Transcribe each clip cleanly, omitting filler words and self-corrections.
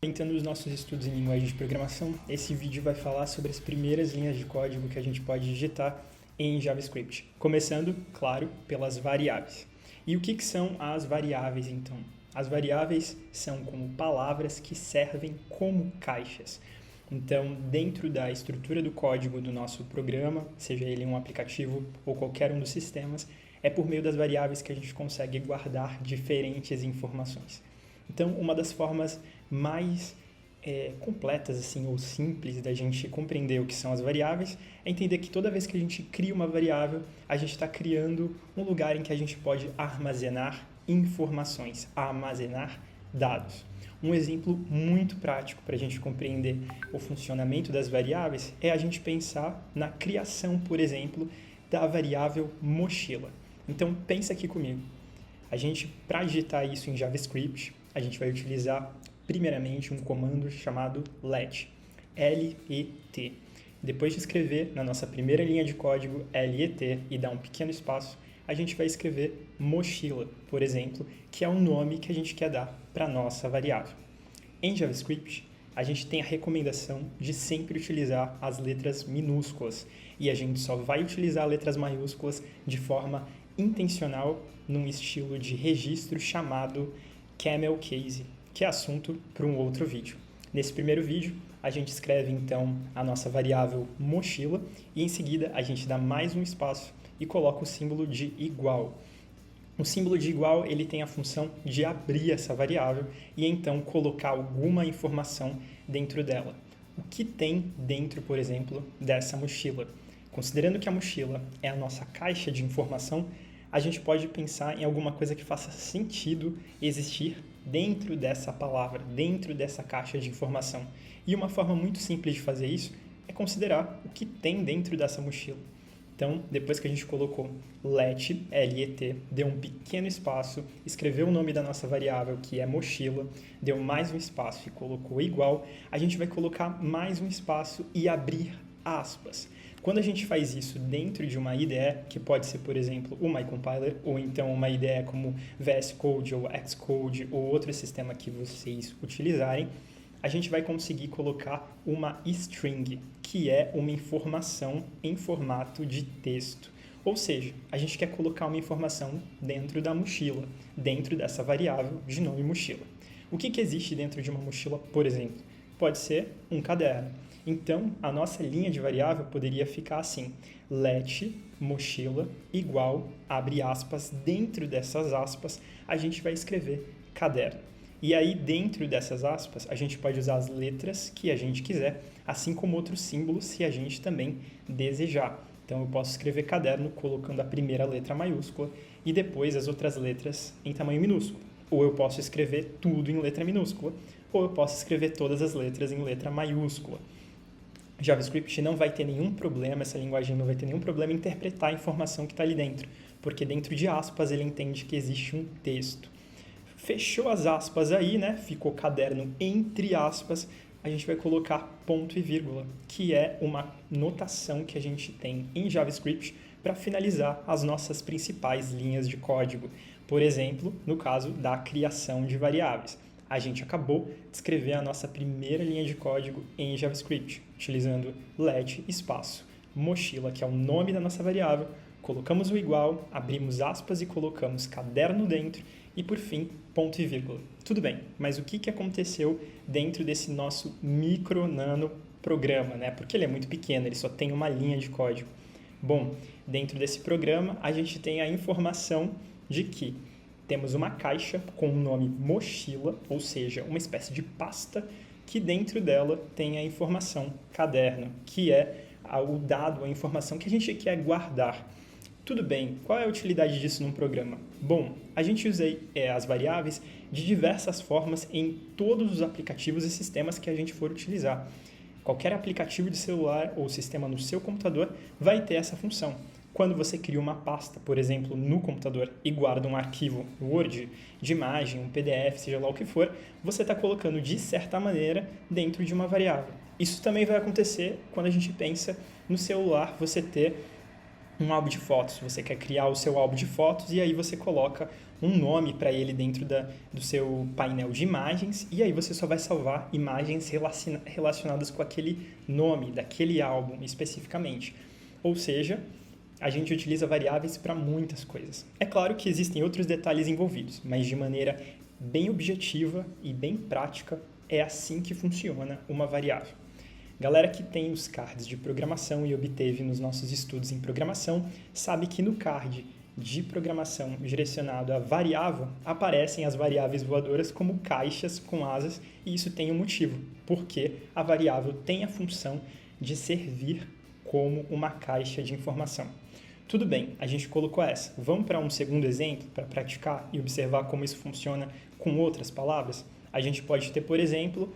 Orientando os nossos estudos em linguagem de programação, esse vídeo vai falar sobre as primeiras linhas de código que a gente pode digitar em JavaScript. Começando, claro, pelas variáveis. E o que são as variáveis, então? As variáveis são como palavras que servem como caixas. Então, dentro da estrutura do código do nosso programa, seja ele um aplicativo ou qualquer um dos sistemas, é por meio das variáveis que a gente consegue guardar diferentes informações. Então, uma das formas mais completas assim, ou simples da gente compreender o que são as variáveis é entender que toda vez que a gente cria uma variável, a gente está criando um lugar em que a gente pode armazenar informações, armazenar dados. Um exemplo muito prático para a gente compreender o funcionamento das variáveis é a gente pensar na criação, por exemplo, da variável mochila. Então, pensa aqui comigo. A gente, para digitar isso em JavaScript, a gente vai utilizar primeiramente um comando chamado let, L-E-T. Depois de escrever na nossa primeira linha de código L-E-T e dar um pequeno espaço, a gente vai escrever mochila, por exemplo, que é o nome que a gente quer dar para a nossa variável. Em JavaScript, a gente tem a recomendação de sempre utilizar as letras minúsculas e a gente só vai utilizar letras maiúsculas de forma intencional num estilo de registro chamado camel case, que é assunto para um outro vídeo. Nesse primeiro vídeo, a gente escreve então a nossa variável mochila e em seguida a gente dá mais um espaço e coloca o símbolo de igual. O símbolo de igual ele tem a função de abrir essa variável e então colocar alguma informação dentro dela. O que tem dentro, por exemplo, dessa mochila? Considerando que a mochila é a nossa caixa de informação, a gente pode pensar em alguma coisa que faça sentido existir dentro dessa palavra, dentro dessa caixa de informação. E uma forma muito simples de fazer isso é considerar o que tem dentro dessa mochila. Então, depois que a gente colocou let, L-E-T, deu um pequeno espaço, escreveu o nome da nossa variável, que é mochila, deu mais um espaço e colocou igual, a gente vai colocar mais um espaço e abrir aspas. Quando a gente faz isso dentro de uma IDE, que pode ser, por exemplo, o MyCompiler, ou então uma IDE como VS Code ou Xcode ou outro sistema que vocês utilizarem, a gente vai conseguir colocar uma string, que é uma informação em formato de texto. Ou seja, a gente quer colocar uma informação dentro da mochila, dentro dessa variável de nome mochila. O que existe dentro de uma mochila, por exemplo? Pode ser um caderno. Então, a nossa linha de variável poderia ficar assim, let mochila igual, abre aspas, dentro dessas aspas, a gente vai escrever caderno. E aí, dentro dessas aspas, a gente pode usar as letras que a gente quiser, assim como outros símbolos, se a gente também desejar. Então, eu posso escrever caderno colocando a primeira letra maiúscula e depois as outras letras em tamanho minúsculo. Ou eu posso escrever tudo em letra minúscula, ou eu posso escrever todas as letras em letra maiúscula. JavaScript não vai ter nenhum problema, essa linguagem não vai ter nenhum problema em interpretar a informação que está ali dentro, porque dentro de aspas ele entende que existe um texto. Fechou as aspas aí, né? Ficou caderno entre aspas, a gente vai colocar ponto e vírgula, que é uma notação que a gente tem em JavaScript para finalizar as nossas principais linhas de código. Por exemplo, no caso da criação de variáveis. A gente acabou de escrever a nossa primeira linha de código em JavaScript, utilizando let espaço mochila, que é o nome da nossa variável, colocamos o igual, abrimos aspas e colocamos caderno dentro e, por fim, ponto e vírgula. Tudo bem, mas o que aconteceu dentro desse nosso nano programa, né? Porque ele é muito pequeno, ele só tem uma linha de código. Bom, dentro desse programa, a gente tem a informação de que temos uma caixa com o nome mochila, ou seja, uma espécie de pasta, que dentro dela tem a informação caderno, que é o dado, a informação que a gente quer guardar. Tudo bem, qual é a utilidade disso num programa? Bom, a gente usa as variáveis de diversas formas em todos os aplicativos e sistemas que a gente for utilizar. Qualquer aplicativo de celular ou sistema no seu computador vai ter essa função. Quando você cria uma pasta, por exemplo, no computador e guarda um arquivo Word, de imagem, um PDF, seja lá o que for, você está colocando, de certa maneira, dentro de uma variável. Isso também vai acontecer quando a gente pensa no celular, você ter um álbum de fotos. Você quer criar o seu álbum de fotos e aí você coloca um nome para ele dentro do seu painel de imagens, e aí você só vai salvar imagens relacionadas com aquele nome, daquele álbum especificamente. Ou seja, a gente utiliza variáveis para muitas coisas. É claro que existem outros detalhes envolvidos, mas de maneira bem objetiva e bem prática, é assim que funciona uma variável. Galera que tem os cards de programação e obteve nos nossos estudos em programação, sabe que no card de programação direcionado a variável, aparecem as variáveis voadoras como caixas com asas, e isso tem um motivo, porque a variável tem a função de servir como uma caixa de informação. Tudo bem, a gente colocou essa. Vamos para um segundo exemplo para praticar e observar como isso funciona com outras palavras? A gente pode ter, por exemplo,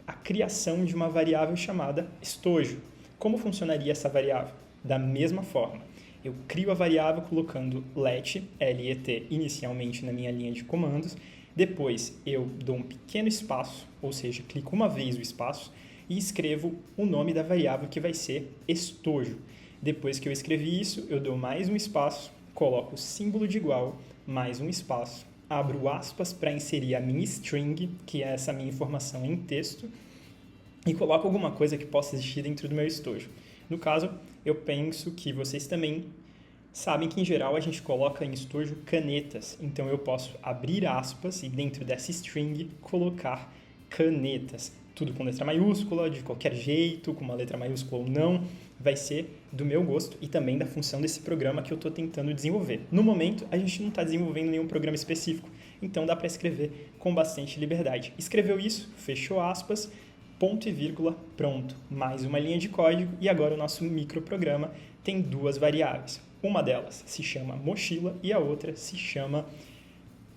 a criação de uma variável chamada estojo. Como funcionaria essa variável? Da mesma forma, eu crio a variável colocando let, L-E-T, inicialmente na minha linha de comandos, depois eu dou um pequeno espaço, ou seja, clico uma vez o espaço e escrevo o nome da variável que vai ser estojo. Depois que eu escrevi isso, eu dou mais um espaço, coloco o símbolo de igual, mais um espaço, abro aspas para inserir a minha string, que é essa minha informação em texto, e coloco alguma coisa que possa existir dentro do meu estojo. No caso, eu penso que vocês também sabem que, em geral, a gente coloca em estojo canetas. Então, eu posso abrir aspas e, dentro dessa string, colocar canetas. Tudo com letra maiúscula, de qualquer jeito, com uma letra maiúscula ou não, vai ser do meu gosto e também da função desse programa que eu estou tentando desenvolver. No momento, a gente não está desenvolvendo nenhum programa específico, então dá para escrever com bastante liberdade. Escreveu isso, fechou aspas, ponto e vírgula, pronto. Mais uma linha de código e agora o nosso microprograma tem duas variáveis. Uma delas se chama mochila e a outra se chama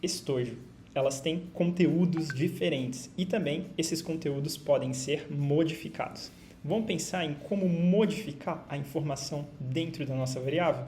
estojo. Elas têm conteúdos diferentes e também esses conteúdos podem ser modificados. Vamos pensar em como modificar a informação dentro da nossa variável?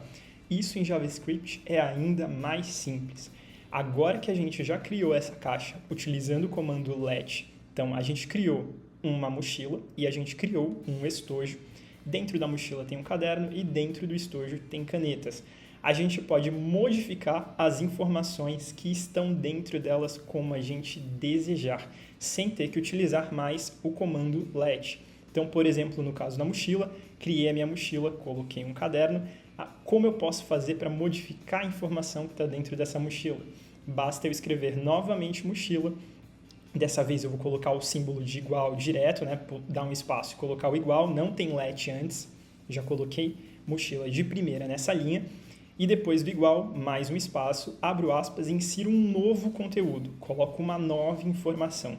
Isso em JavaScript é ainda mais simples. Agora que a gente já criou essa caixa utilizando o comando let, então a gente criou uma mochila e a gente criou um estojo. Dentro da mochila tem um caderno e dentro do estojo tem canetas. A gente pode modificar as informações que estão dentro delas como a gente desejar, sem ter que utilizar mais o comando let. Então, por exemplo, no caso da mochila, criei a minha mochila, coloquei um caderno. Como eu posso fazer para modificar a informação que está dentro dessa mochila? Basta eu escrever novamente mochila. Dessa vez eu vou colocar o símbolo de igual direto, né? Dar um espaço e colocar o igual, não tem let antes. Já coloquei mochila de primeira nessa linha. E depois do igual, mais um espaço, abro aspas e insiro um novo conteúdo. Coloco uma nova informação.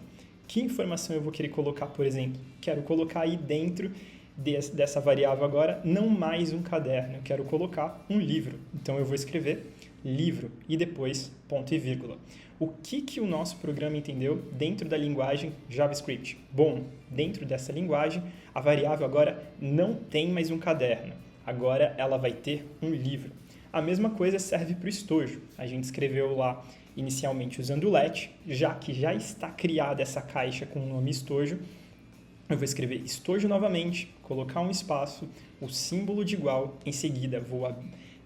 Que informação eu vou querer colocar, por exemplo? Quero colocar aí dentro dessa variável agora, não mais um caderno. Eu quero colocar um livro. Então, eu vou escrever livro e depois ponto e vírgula. O que o nosso programa entendeu dentro da linguagem JavaScript? Bom, dentro dessa linguagem, a variável agora não tem mais um caderno. Agora, ela vai ter um livro. A mesma coisa serve para o estojo. A gente escreveu lá inicialmente usando o let, já que já está criada essa caixa com o nome estojo, eu vou escrever estojo novamente, colocar um espaço, o símbolo de igual, em seguida vou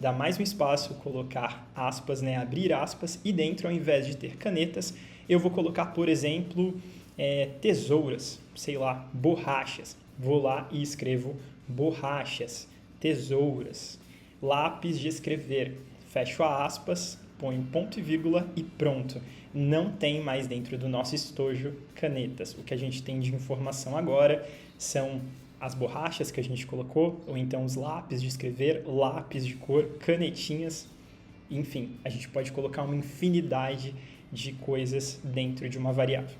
dar mais um espaço, colocar aspas, né, abrir aspas, e dentro, ao invés de ter canetas, eu vou colocar, por exemplo, tesouras, sei lá, borrachas. Vou lá e escrevo borrachas, tesouras, lápis de escrever, fecho aspas, ponho ponto e vírgula e pronto. Não tem mais dentro do nosso estojo canetas. O que a gente tem de informação agora são as borrachas que a gente colocou, ou então os lápis de escrever, lápis de cor, canetinhas, enfim, a gente pode colocar uma infinidade de coisas dentro de uma variável.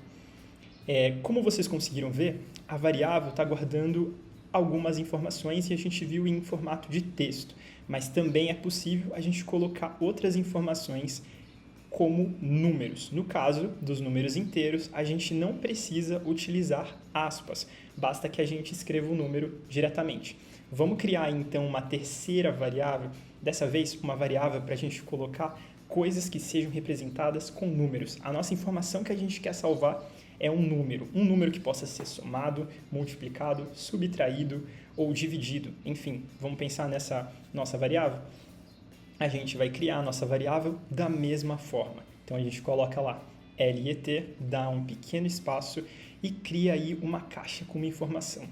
Como vocês conseguiram ver, a variável está guardando algumas informações e a gente viu em formato de texto, mas também é possível a gente colocar outras informações como números. No caso dos números inteiros, a gente não precisa utilizar aspas, basta que a gente escreva o número diretamente. Vamos criar então uma terceira variável, dessa vez uma variável para a gente colocar coisas que sejam representadas com números. A nossa informação que a gente quer salvar é um número que possa ser somado, multiplicado, subtraído ou dividido. Enfim, vamos pensar nessa nossa variável? A gente vai criar a nossa variável da mesma forma. Então a gente coloca lá LET, dá um pequeno espaço e cria aí uma caixa com uma informação.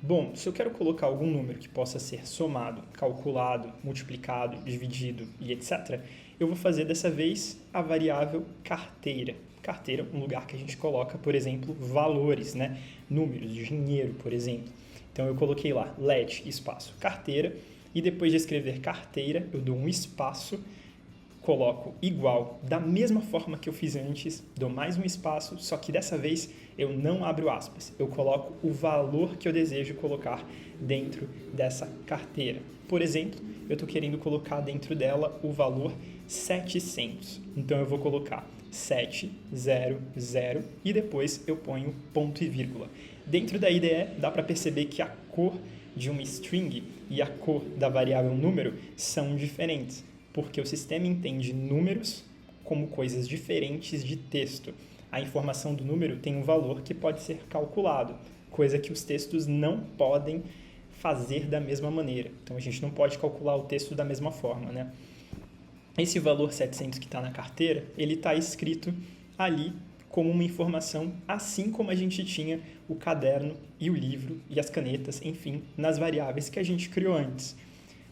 Bom, se eu quero colocar algum número que possa ser somado, calculado, multiplicado, dividido e etc., eu vou fazer dessa vez a variável carteira. Carteira, um lugar que a gente coloca, por exemplo, valores, né? Números, dinheiro, por exemplo. Então eu coloquei lá let espaço carteira e depois de escrever carteira eu dou um espaço, coloco igual da mesma forma que eu fiz antes, dou mais um espaço, só que dessa vez eu não abro aspas, eu coloco o valor que eu desejo colocar dentro dessa carteira. Por exemplo, eu estou querendo colocar dentro dela o valor 700, então eu vou colocar 700 e depois eu ponho ponto e vírgula. Dentro da IDE dá para perceber que a cor de uma string e a cor da variável número são diferentes, porque o sistema entende números como coisas diferentes de texto. A informação do número tem um valor que pode ser calculado, coisa que os textos não podem fazer da mesma maneira. Então, a gente não pode calcular o texto da mesma forma, né? Esse valor 700 que está na carteira, ele está escrito ali como uma informação, assim como a gente tinha o caderno e o livro e as canetas, enfim, nas variáveis que a gente criou antes.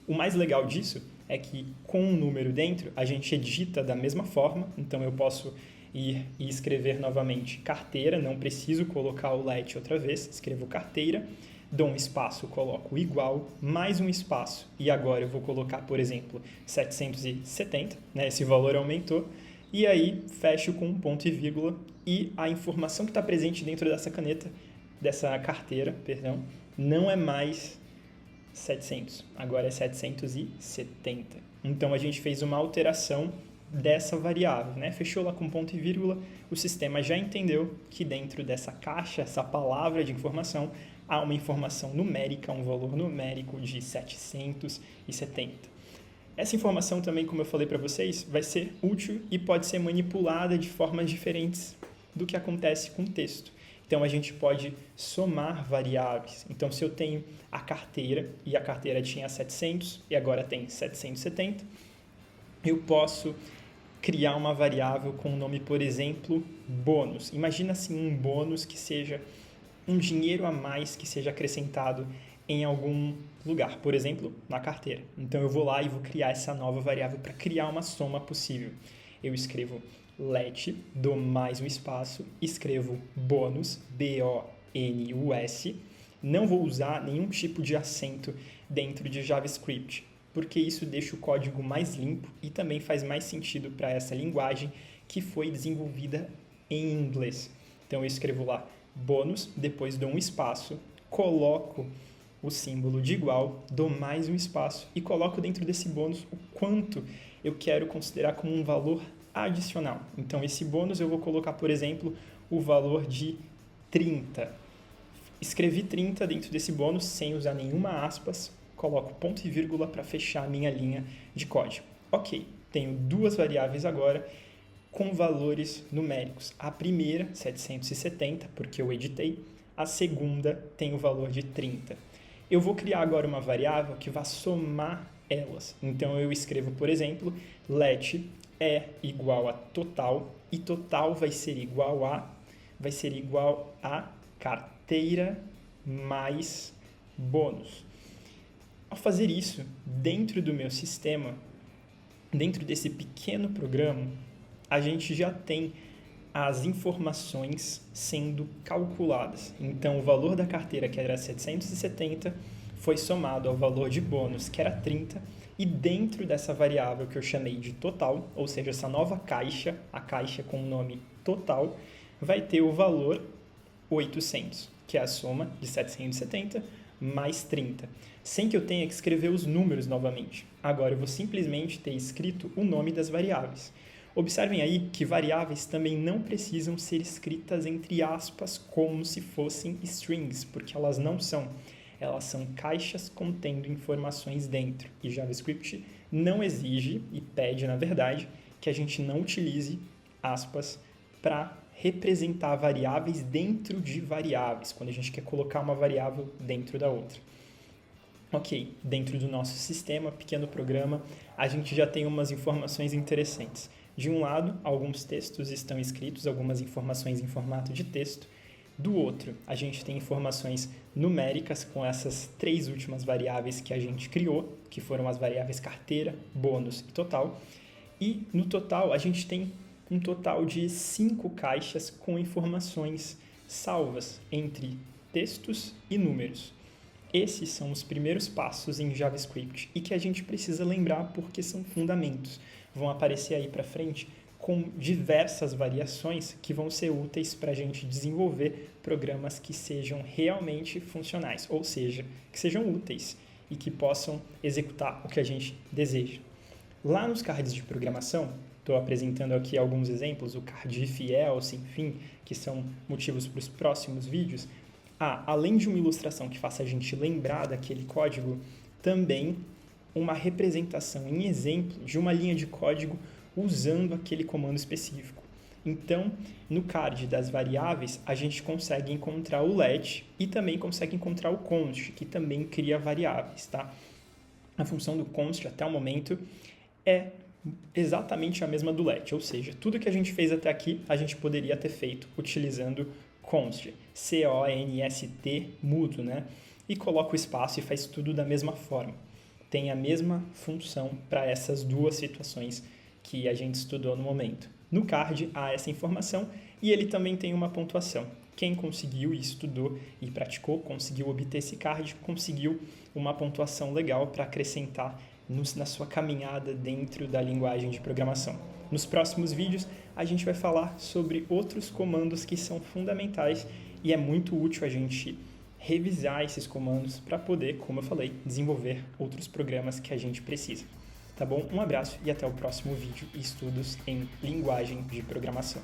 O mais legal disso é que com um número dentro, a gente edita da mesma forma, então eu posso ir e escrever novamente carteira, não preciso colocar o let outra vez, escrevo carteira, dou um espaço, coloco igual, mais um espaço, e agora eu vou colocar, por exemplo, 770, né? Esse valor aumentou, e aí fecho com um ponto e vírgula, e a informação que está presente dentro dessa caneta, dessa carteira, perdão, não é mais 700, agora é 770. Então, a gente fez uma alteração dessa variável, né? Fechou lá com ponto e vírgula, o sistema já entendeu que dentro dessa caixa, essa palavra de informação, há uma informação numérica, um valor numérico de 770. Essa informação também, como eu falei para vocês, vai ser útil e pode ser manipulada de formas diferentes do que acontece com o texto. Então, a gente pode somar variáveis. Então, se eu tenho a carteira e a carteira tinha 700 e agora tem 770, eu posso criar uma variável com o nome, por exemplo, bônus. Imagina assim um bônus que seja um dinheiro a mais que seja acrescentado em algum lugar, por exemplo, na carteira. Então, eu vou lá e vou criar essa nova variável para criar uma soma possível. Eu escrevo let, dou mais um espaço, escrevo bônus, B-O-N-U-S. Não vou usar nenhum tipo de acento dentro de JavaScript, porque isso deixa o código mais limpo e também faz mais sentido para essa linguagem que foi desenvolvida em inglês. Então, eu escrevo lá bônus, depois dou um espaço, coloco o símbolo de igual, dou mais um espaço e coloco dentro desse bônus o quanto eu quero considerar como um valor adicional. Então, esse bônus eu vou colocar, por exemplo, o valor de 30. Escrevi 30 dentro desse bônus sem usar nenhuma aspas, coloco ponto e vírgula para fechar a minha linha de código. Ok, tenho duas variáveis agora com valores numéricos. A primeira, 770, porque eu editei. A segunda tem o valor de 30. Eu vou criar agora uma variável que vai somar elas. Então, eu escrevo, por exemplo, let é igual a total, e total vai ser igual a carteira mais bônus. Ao fazer isso, dentro do meu sistema, dentro desse pequeno programa, a gente já tem as informações sendo calculadas. Então, o valor da carteira, que era 770, foi somado ao valor de bônus, que era 30, e dentro dessa variável que eu chamei de total, ou seja, essa nova caixa, a caixa com o nome total, vai ter o valor 800, que é a soma de 770 mais 30, sem que eu tenha que escrever os números novamente. Agora eu vou simplesmente ter escrito o nome das variáveis. Observem aí que variáveis também não precisam ser escritas entre aspas como se fossem strings, porque elas não são. Elas são caixas contendo informações dentro. E JavaScript não exige e pede, na verdade, que a gente não utilize aspas para representar variáveis dentro de variáveis, quando a gente quer colocar uma variável dentro da outra. Ok, dentro do nosso sistema, pequeno programa, a gente já tem umas informações interessantes. De um lado, alguns textos estão escritos, algumas informações em formato de texto. Do outro, a gente tem informações numéricas com essas 3 últimas variáveis que a gente criou, que foram as variáveis carteira, bônus e total. E no total, a gente tem um total de 5 caixas com informações salvas entre textos e números. Esses são os primeiros passos em JavaScript e que a gente precisa lembrar porque são fundamentos. Vão aparecer aí para frente com diversas variações que vão ser úteis para a gente desenvolver programas que sejam realmente funcionais, ou seja, que sejam úteis e que possam executar o que a gente deseja. Lá nos cards de programação, estou apresentando aqui alguns exemplos, o card if, else, enfim, que são motivos para os próximos vídeos. Além de uma ilustração que faça a gente lembrar daquele código, também uma representação em exemplo de uma linha de código usando aquele comando específico. Então, no card das variáveis, a gente consegue encontrar o let e também consegue encontrar o const, que também cria variáveis, tá? A função do const até o momento é exatamente a mesma do let, ou seja, tudo que a gente fez até aqui, a gente poderia ter feito utilizando const, C-O-N-S-T, mudo, né? E coloca o espaço e faz tudo da mesma forma. Tem a mesma função para essas duas situações que a gente estudou no momento. No card há essa informação e ele também tem uma pontuação. Quem conseguiu e estudou e praticou, conseguiu obter esse card, conseguiu uma pontuação legal para acrescentar na sua caminhada dentro da linguagem de programação. Nos próximos vídeos, a gente vai falar sobre outros comandos que são fundamentais e é muito útil a gente revisar esses comandos para poder, como eu falei, desenvolver outros programas que a gente precisa. Tá bom? Um abraço e até o próximo vídeo e estudos em linguagem de programação.